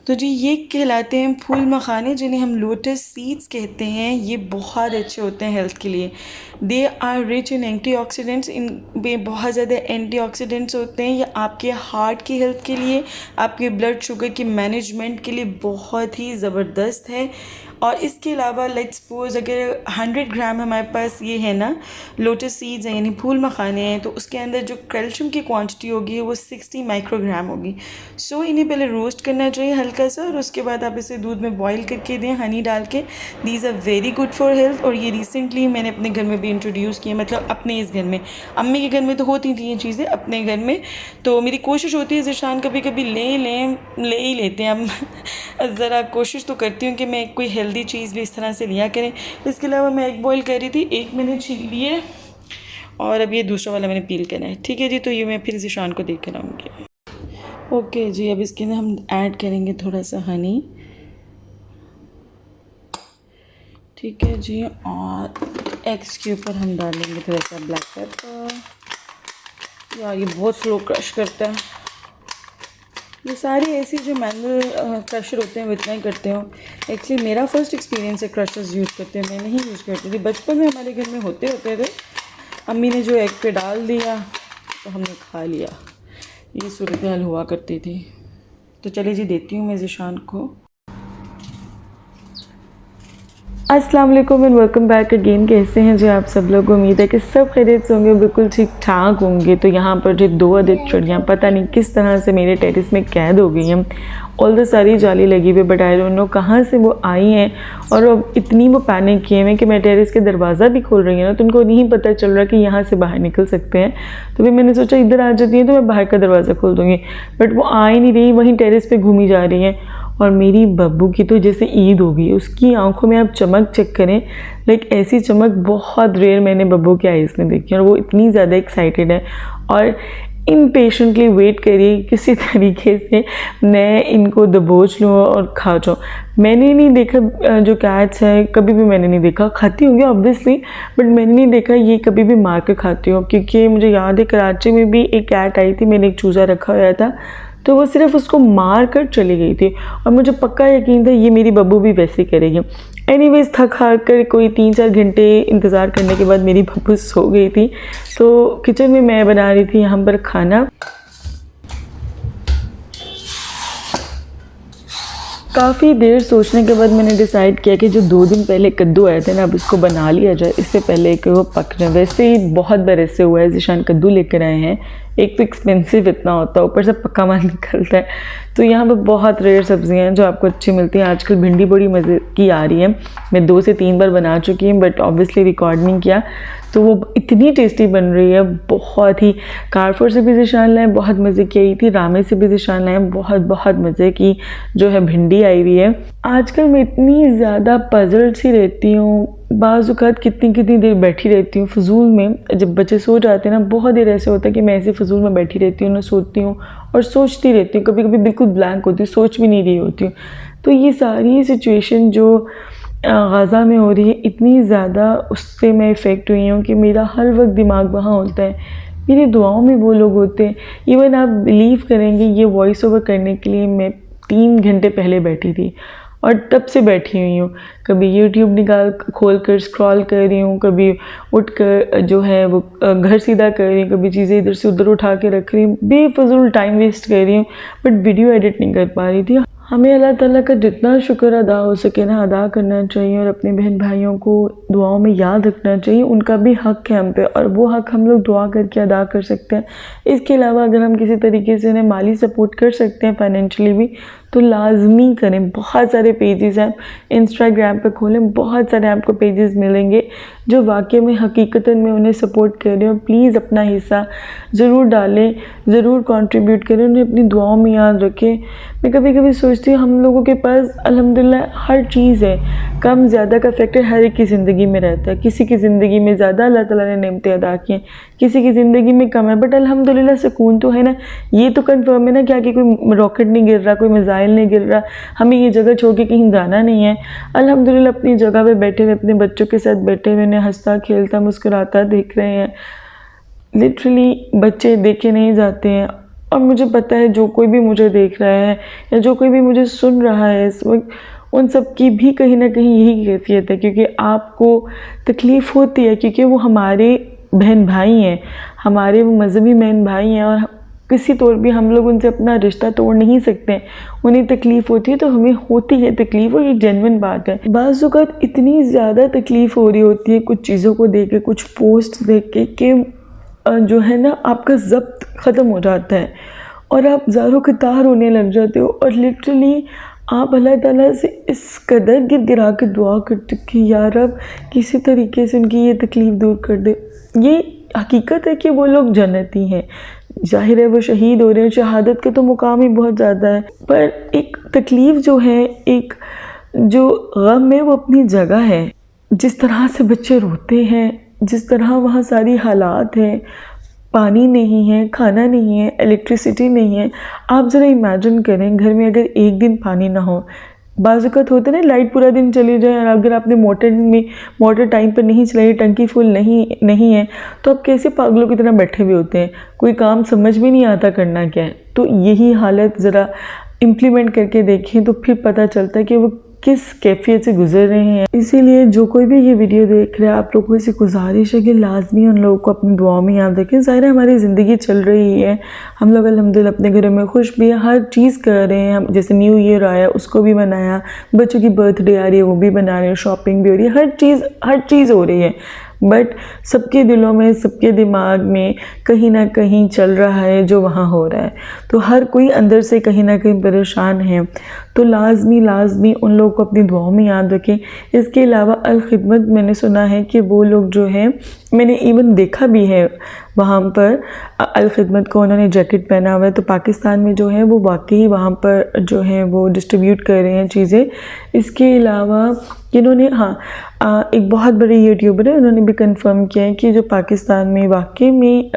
तो जी ये कहलाते हैं फूल मखाने, जिन्हें हम लोटस सीड्स कहते हैं। ये बहुत अच्छे होते हैं हेल्थ के लिए। They are rich in antioxidants. इनमें बहुत ज़्यादा एंटीऑक्सीडेंट्स होते हैं। ये आपके हार्ट की हेल्थ के लिए, आपके ब्लड शुगर की मैनेजमेंट के लिए बहुत ही ज़बरदस्त है। और इसके अलावा लेट्स सपोज अगर 100 ग्राम हमारे पास ये है ना लोटस सीड्स हैं, यानी फूल मखाने हैं, तो उसके अंदर जो कैल्शियम की क्वांटिटी होगी वो 60 माइक्रोग्राम होगी। सो इन्हें पहले रोस्ट करना चाहिए हल्का सा, और उसके बाद आप इसे दूध में बॉईल करके दें हनी डाल के। These are very good for health. और ये रिसेंटली मैंने अपने घर में भी इंट्रोड्यूस किया, मतलब अपने इस घर में। अम्मी के घर में तो होती थी ये चीज़ें, अपने घर में तो मेरी कोशिश होती है ज़िशान कभी कभी ले ही लेते हैं हम ज़रा कोशिश तो करती हूँ कि मैं कोई हेल्दी चीज़ भी इस तरह से लिया करें। इसके अलावा मैं एग बॉईल कर रही थी, एक मैंने छील लिए और अब ये दूसरा वाला मैंने पील करना है। ठीक है जी, तो ये मैं फिर ज़िशान को देख कर आऊँगी। ओके जी, अब इसके अंदर हम ऐड करेंगे थोड़ा सा हनी। ठीक है जी, और एग्स के ऊपर हम डालेंगे थोड़ा सा ब्लैक पेपर। यार ये बहुत स्लो क्रश करता है। ये सारी ऐसी जो मैनुअल क्रशर होते हैं वो इतना ही करते हो। एक्चुअली मेरा फर्स्ट एक्सपीरियंस है क्रशर्स यूज़ करते हैं, मैं नहीं यूज़ करती थी। बचपन में हमारे घर में होते थे, अम्मी ने जो एग पे डाल दिया तो हमने खा लिया। ये सूरत हाल हुआ करती थी। तो चले जी, देती हूँ मैं ज़िशान को। अस्सलाम वालेकुम एंड वेलकम बैक अगेन। कैसे हैं जी आप सब लोग? उम्मीद है कि सब खैरियत से होंगे, बिल्कुल ठीक ठाक होंगे। तो यहाँ पर जो 2 अधिक चिड़ियाँ पता नहीं किस तरह से मेरे टेरेस में कैद हो गई हैं। ऑल द सारी जाली लगी हुई, बट आई डोंट नो कहाँ से वो आई हैं। और अब इतनी वो पैनिक किए हैं कि मैं टेरेस के दरवाज़ा भी खोल रही हूँ ना, तो उनको नहीं पता चल रहा कि यहाँ से बाहर निकल सकते हैं। तो फिर मैंने सोचा इधर आ जाती हैं तो मैं बाहर का दरवाज़ा खोल दूँगी, बट वो आ ही नहीं रही, वहीं टेरेस पर घूमी जा रही हैं। और मेरी बब्बू की तो जैसे ईद हो गई, उसकी आंखों में आप चमक चेक करें, लाइक ऐसी चमक बहुत रेयर मैंने बब्बू के आइज़ में देखी। और वो इतनी ज़्यादा एक्साइटेड है और इम्पेशेंटली वेट करिए किसी तरीके से मैं इनको दबोच लूँ और खा जाऊँ। मैंने नहीं देखा जो कैट्स है, कभी भी मैंने नहीं देखा, खाती होंगी ऑब्वियसली, बट मैंने नहीं देखा ये कभी भी मार कर खाती हो। क्योंकि मुझे याद है कराची में भी एक कैट आई थी, मैंने एक चूज़ा रखा हुआ था, तो वो सिर्फ उसको मार कर चली गई थी। और मुझे पक्का यकीन था ये मेरी बब्बू भी वैसे ही करेगी। एनीवेज थक हार कर कोई 3-4 घंटे इंतज़ार करने के बाद मेरी बब्बू सो गई थी। तो किचन में मैं बना रही थी यहाँ पर खाना। काफ़ी देर सोचने के बाद मैंने डिसाइड किया कि जो 2 दिन पहले कद्दू आए थे ना, अब इसको बना लिया जाए, इससे पहले कि वो पक रहे। वैसे ही बहुत बार ऐसे हुआ है, ज़िशान कद्दू लेकर आए हैं, एक तो एक्सपेंसिव इतना होता है, ऊपर से पक्का माल निकलता है। तो यहाँ पे बहुत रेयर सब्जियाँ हैं जो आपको अच्छी मिलती हैं। आजकल भिंडी बड़ी मज़े की आ रही है, मैं 2 से 3 बार बना चुकी हूँ, बट ऑब्वियसली रिकॉर्ड नहीं किया। तो वो इतनी टेस्टी बन रही है, बहुत ही। कारफोर से भी ज़िशान लाए, बहुत मज़े की आई थी। रामे से भी ज़िशान लाए, बहुत मज़े की जो है भिंडी आई हुई है। आजकल मैं इतनी ज़्यादा पजल सी रहती हूँ, बाज़-औक़ात कितनी देर बैठी रहती हूँ फ़िज़ूल में। जब बच्चे सो जाते हैं ना, बहुत देर ऐसे होता है कि मैं ऐसे फ़िज़ूल में बैठी रहती हूँ ना, सोती हूँ और सोचती रहती हूँ। कभी कभी बिल्कुल ब्लैंक होती हूँ, सोच भी नहीं रही होती हूँ। तो ये सारी सिचुएशन जो गाज़ा में हो रही है, इतनी ज़्यादा उससे मैं इफ़ेक्ट हुई हूँ कि मेरा हर वक्त दिमाग वहाँ होता है। मेरी दुआओं में वो लोग होते हैं। इवन आप बिलीव करेंगे, ये वॉइस ओवर करने के लिए मैं 3 घंटे पहले बैठी थी और तब से बैठी हुई हूँ। कभी यूट्यूब खोल कर स्क्रॉल कर रही हूँ, कभी उठ कर जो है वो घर सीधा कर रही हूँ, कभी चीज़ें इधर से उधर उठा के रख रही हूँ, बेफजूल टाइम वेस्ट कर रही हूँ, बट वीडियो एडिट नहीं कर पा रही थी। हमें अल्लाह ताला का जितना शुक्र अदा हो सके ना अदा करना चाहिए, और अपने बहन भाइयों को दुआओं में याद रखना चाहिए। उनका भी हक़ है हम पे, और वो हक़ हम लोग दुआ करके अदा कर सकते हैं। इसके अलावा अगर हम किसी तरीके से उन्हें माली सपोर्ट कर सकते हैं, फाइनेंशियली भी, तो लाजमी करें। बहुत सारे पेजेस हैं, इंस्टाग्राम पे खोलें, बहुत सारे आपको पेजेस मिलेंगे जो वाकई में हकीकतन में उन्हें सपोर्ट कर रहे हो। प्लीज़ अपना हिस्सा ज़रूर डालें, ज़रूर कंट्रीब्यूट करें, उन्हें अपनी दुआओं में याद रखें। मैं कभी कभी सोचती हूँ हम लोगों के पास अल्हम्दुलिल्लाह हर चीज़ है, कम ज़्यादा का फैक्टर हर एक की ज़िंदगी में रहता है। किसी की ज़िंदगी में ज़्यादा अल्लाह ताला ने नेमतें अदा की हैं, किसी की ज़िंदगी में कम है, बट अल्हम्दुलिल्लाह सुकून तो है ना। ये तो कन्फर्म है ना क्या कि कोई रॉकेट नहीं गिर रहा, कोई मिसाइल नहीं गिर रहा, हमें ये जगह छोड़ के कहीं जाना नहीं है। अल्हम्दुलिल्लाह अपनी जगह पे बैठे हुए, अपने बच्चों के साथ बैठे हुए, उन्हें हंसता खेलता मुस्कुराता देख रहे हैं। लिटरली बच्चे देखे नहीं जाते हैं, और मुझे पता है जो कोई भी मुझे देख रहा है या जो कोई भी मुझे सुन रहा है इस वक्त, उन सब की भी कहीं ना कहीं यही कैफियत है, क्योंकि आपको तकलीफ़ होती है क्योंकि वो हमारे बहन भाई हैं, हमारे वो मज़हबी बहन भाई हैं, और किसी तौर भी हम लोग उनसे अपना रिश्ता तोड़ नहीं सकते। उन्हें तकलीफ़ होती है तो हमें होती है तकलीफ़, और ये जेन्युइन बात है। बाज़ औक़ात इतनी ज़्यादा तकलीफ़ हो रही होती है कुछ चीज़ों को देख के, कुछ पोस्ट देख के, कि जो है ना आपका ज़ब्त ख़त्म हो जाता है और आप ज़ारो क़तार होने लग जाते हो, और लिटरली आप अल्लाह ताला से इस कदर गिरा के दुआ करते कि यार अब किसी तरीके से उनकी ये तकलीफ़ दूर कर दे। ये हकीकत है कि वो लोग जन्नती हैं, ज़ाहिर है वो शहीद हो रहे हैं, शहादत का तो मुकाम ही बहुत ज़्यादा है, पर एक तकलीफ़ जो है, एक जो गम है वो अपनी जगह है। जिस तरह से बच्चे रोते हैं, जिस तरह वहाँ सारी हालात हैं, पानी नहीं है, खाना नहीं है, इलेक्ट्रिसिटी नहीं है। आप ज़रा इमेजिन करें घर में अगर एक दिन पानी ना हो, बाज़ औक़ात होता है ना लाइट पूरा दिन चली जाए, और अगर आपने मोटर टाइम पर नहीं चलाई, टंकी फुल नहीं है, तो आप कैसे पागलों की तरह बैठे हुए होते हैं, कोई काम समझ भी नहीं आता करना क्या है। तो यही हालत ज़रा इम्प्लीमेंट करके देखें तो फिर पता चलता है कि वो किस कैफियत से गुजर रहे हैं। इसीलिए जो कोई भी ये वीडियो देख रहा है, आप लोगों से गुजारिश है कि लाजमी उन लोगों को अपनी दुआ में याद रखें। ज़ाहिर है हमारी ज़िंदगी चल रही है, हम लोग अल्हम्दुलिल्लाह अपने घरों में खुश भी हैं, हर चीज़ कर रहे हैं। हम जैसे न्यू ईयर आया उसको भी मनाया, बच्चों की बर्थडे आ रही है वो भी बना रहे हैं, शॉपिंग भी हो रही है, हर चीज़ हो रही है। बट सबके दिलों में, सबके दिमाग में कहीं ना कहीं चल रहा है जो वहाँ हो रहा है, तो हर कोई अंदर से कहीं ना कहीं परेशान है। तो लाजमी उन लोगों को अपनी दुआओं में याद रखें। इसके अलावा अल खिदमत, मैंने सुना है कि वो लोग जो हैं, मैंने इवन देखा भी है वहाँ पर अल खिदमत को, उन्होंने जैकेट पहना हुआ है, तो पाकिस्तान में जो है वो वाकई वहाँ पर जो है वो डिस्ट्रीब्यूट कर रहे हैं चीज़ें। इसके अलावा इन्होंने एक बहुत बड़े यूट्यूबर है, उन्होंने भी कंफर्म किया है कि जो पाकिस्तान में वाकई में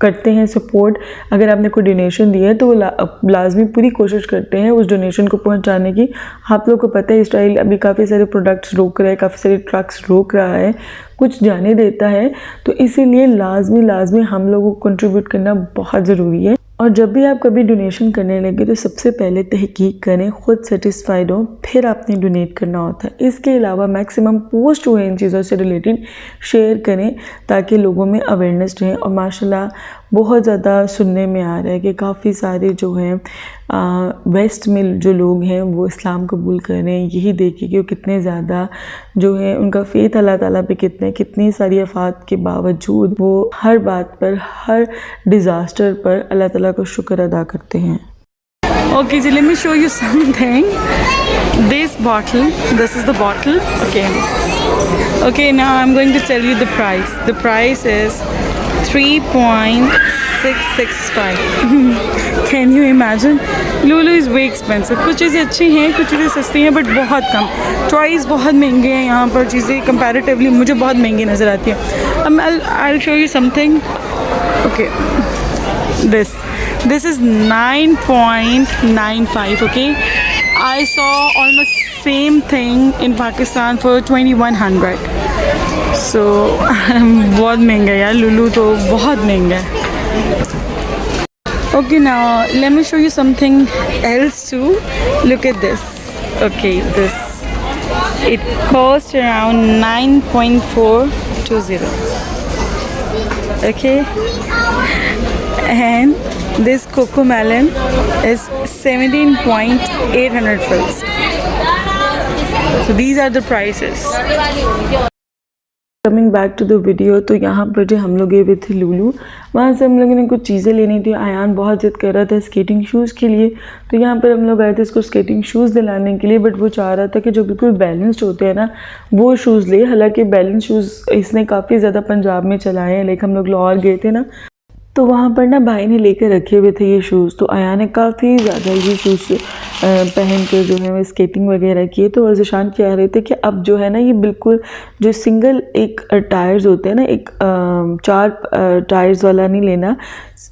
करते हैं सपोर्ट, अगर आपने कोई डोनेशन दिया है तो वो लाजमी पूरी कोशिश करते हैं उस डोनेशन को पहुंचाने की। आप लोगों को पता है इसराइल अभी काफ़ी सारे प्रोडक्ट्स रोक रहा है, काफ़ी सारे ट्रक्स रोक रहा है, कुछ जाने देता है, तो इसीलिए लाजमी हम लोगों को कंट्रीब्यूट करना बहुत ज़रूरी है। और जब भी आप कभी डोनेशन करने लगे तो सबसे पहले तहकीक करें, ख़ुद सेटिस्फाइड हो, फिर आपने डोनेट करना होता है। इसके अलावा मैक्सिमम पोस्ट हुए इन चीज़ों से रिलेटेड शेयर करें ताकि लोगों में अवेयरनेस रहे। और माशाल्लाह बहुत ज़्यादा सुनने में आ रहा है कि काफ़ी सारे जो हैं वेस्ट में जो लोग हैं वो इस्लाम कबूल कर रहे हैं, यही देखिए कि वो कितने ज़्यादा जो है उनका फ़ेथ अल्लाह ताला पे कितनी सारी आफात के बावजूद वो हर बात पर, हर डिज़ास्टर पर अल्लाह ताला को शुक्र अदा करते हैं। Okay, so let me show you something. This is the bottle. Okay, now I'm going to tell you the price. The price is 3.665. Can you imagine? Lulu is way expensive. कुछ चीज़ें अच्छी हैं, कुछ चीज़ें सस्ती हैं, बट बहुत कम। Toys बहुत महंगे हैं यहाँ पर, चीज़ें कंपैरेटिवली मुझे बहुत महंगी नज़र आती है। I'll show you something. Okay, this is 9.95. okay, I saw almost same thing in Pakistan for 2100. so बहुत महंगा है यार, लुलू तो बहुत महंगा है। Okay, now let me show you something else too. Look at this. Okay, it costs around 9.420. okay, and this cocoa melon is 17.800 fils. So these are the prices. Coming back to the video, तो यहाँ पर जो हम लोग गए हुए थे लुलू, वहाँ से हम लोगों ने कुछ चीज़ें लेनी थी। आयान बहुत जिद कर रहा था स्केटिंग शूज़ के लिए, तो यहाँ पर हम लोग आए थे इसको स्केटिंग शूज़ दिलाने के लिए, बट वो चाह रहा था कि जो बिल्कुल बैलेंस्ड होते हैं ना वो शूज़ ले। हालांकि बैलेंस शूज़ इसने काफ़ी ज़्यादा पंजाब में चलाए हैं, लेकिन हम लोग लाहौर गए थे ना, तो वहाँ पर ना भाई ने लेकर रखे हुए थे ये शूज़, तो आया ने काफ़ी ज़्यादा ये शूज़ पहन के जो है वो स्केटिंग वगैरह की। तो और ज़ीशान कह रहे थे कि अब जो है ना ये बिल्कुल जो सिंगल एक टायर्स होते हैं ना, एक 4 टायर्स वाला नहीं लेना,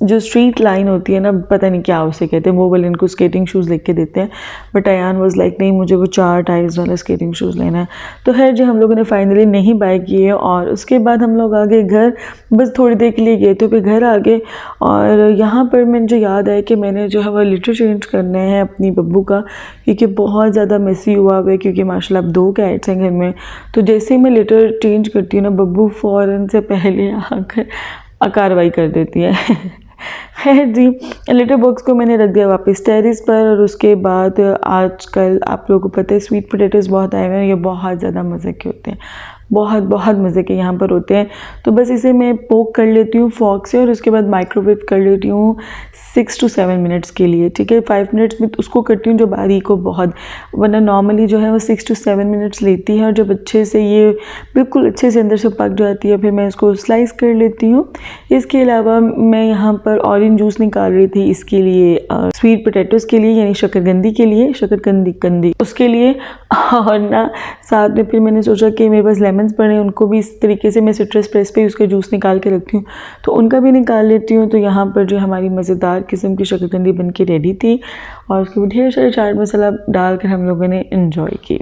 जो स्ट्रीट लाइन होती है ना, पता नहीं क्या उसे कहते हैं, वो वाले इनको स्केटिंग शूज़ लिख के देते हैं। बट अयान वाज लाइक नहीं, मुझे वो 4 टायर्स वाला स्केटिंग शूज़ लेना है। तो खैर जी हम लोगों ने फाइनली नहीं बाय किए और उसके बाद हम लोग आ गए घर। बस थोड़ी देर के लिए गए तो फिर घर आ गए। और यहाँ पर मुझे याद आया कि मैंने जो है वो लिटर चेंज करना है अपनी बब्बू का, क्योंकि बहुत ज़्यादा मेसी हुआ हुआ है, क्योंकि माशाल्लाह अब 2 कैट्स हैं घर में। तो जैसे ही मैं लिटर चेंज करती हूँ ना, बब्बू फ़ौरन से पहले आकर कार्रवाई कर देती है। खैर जी लिटर बॉक्स को मैंने रख दिया वापस टेरेस पर। और उसके बाद आजकल आप लोगों को पता है स्वीट पोटैटोज़ बहुत आए हुए हैं, ये बहुत ज़्यादा मज़े के होते हैं, बहुत बहुत मज़े के यहाँ पर होते हैं। तो बस इसे मैं पोक कर लेती हूँ फॉक से और उसके बाद माइक्रोवेव कर लेती हूँ 6 to 7 मिनट्स के लिए, ठीक है। 5 मिनट्स में उसको करती हूँ जो बारीक हो बहुत, वरना नॉर्मली जो है वो 6 to 7 मिनट्स लेती है। और जब अच्छे से ये बिल्कुल अच्छे से अंदर से पक जाती है फिर मैं इसको स्लाइस कर लेती हूँ। इसके अलावा मैं यहाँ पर ऑरेंज जूस निकाल रही थी इसके लिए, स्वीट पोटैटोज़ के लिए, यानी शकरकंदी के लिए, शकरकंदी उसके लिए। और ना साथ में फिर मैंने सोचा कि मेरे पास लेमन्स पड़े हैं, उनको भी इस तरीके से मैं सिट्रस प्रेस पे उसका जूस निकाल के रखती हूँ, तो उनका भी निकाल लेती हूँ। तो यहाँ पर जो हमारी मज़ेदार किस्म की शकरकंदी बन के रेडी थी और उसके ऊपर ढेर सारे चाट मसाला डालकर हम लोगों ने इन्जॉय की।